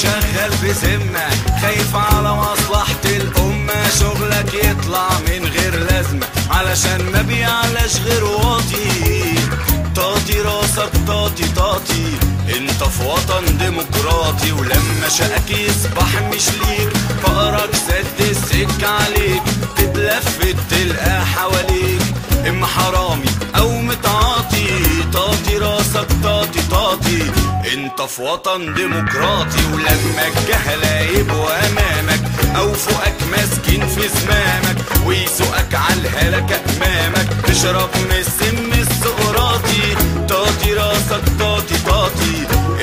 شغال بذمة خايف على مصلحة الأمة، شغلك يطلع من غير لازمة علشان ما بيعلاش غير واطي. طاطي راسك طاطي طاطي، انت في وطن ديمقراطي، ولما شقك يصبح مش ليك فقرك سد السكة عليك، تتلفت تلقى حواليك اما حرامي او متعاطي. طاطي راسك طاطي طاطي، انت في وطن ديمقراطي، ولما الجهلة يبقوا امامك او فوقك ماسكين في زمامك ويسوقك عالهلكة امامك، تشرب من السم السقراطي. طاطي راسك طاطي طاطي،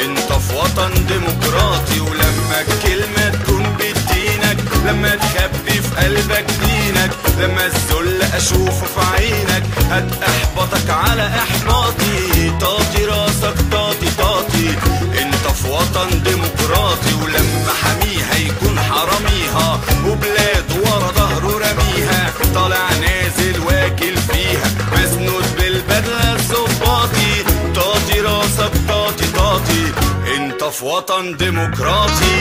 انت في وطن ديمقراطي، ولما الكلمة تكون بدينك، لما تخبي في قلبك دينك، لما الذل اشوفه في عينك هتحبطك على احباطي. طاطي راسك طاطي طاطي، انت في وطن ديمقراطي، ولما حميها يكون حراميها وبلاد ورا ظهره رميها، طالع نازل واكل فيها مسنود بالبدلة الظباطي. طاطي راسك طاطي طاطي، انت في وطن ديمقراطي.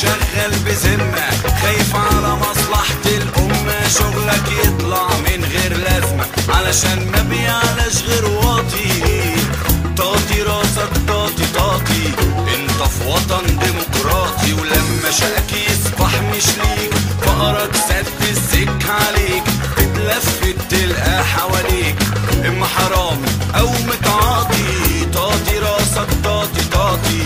شغال بذمة خايف على مصلحة الأمة، شغلك يطلع من غير لازمة علشان ما بيعلاش غير واطي. طاطي راسك طاطي طاطي، انت في وطن ديمقراطي، ولما شقك يصبح مش ليك فقرك سد السكة عليك، تتلفت تلقى حواليك اما حرامي او متعاطي. طاطي راسك طاطي طاطي،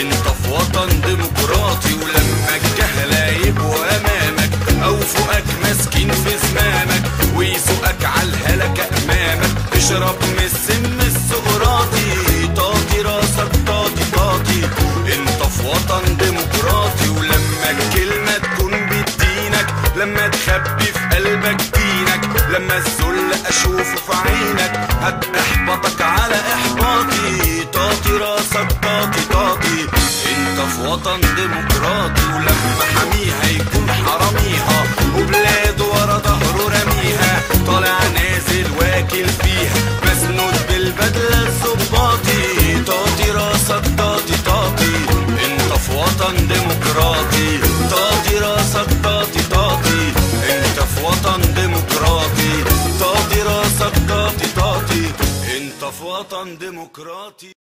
انت في وطن ديمقراطي، ولما الجهلة يبقوا امامك او فوقك ماسكين في زمامك ويسوقك عالهلكة امامك، تشرب من السم السقراطي. طاطي راسك طاطي طاطي، انت في وطن ديمقراطي، ولما الكلمة تكون بدينك، لما تخبي في قلبك دينك، لما الذل اشوفه في عينك هتحبطك على احباطي. طاطي راسك طاطي طاطي، انت في وطن ديمقراطي، ولما حميها يكون حراميها وبلاد ورا ظهره رميها، طالع نازل واكل فيها مسنود بالبدلة الظباطي. طاطي راسك طاطي طاطي، انت في وطن ديمقراطي. طاطي راسك طاطي طاطي، انت في وطن ديمقراطي. طاطي راسك طاطي طاطي، انت في وطن ديمقراطي.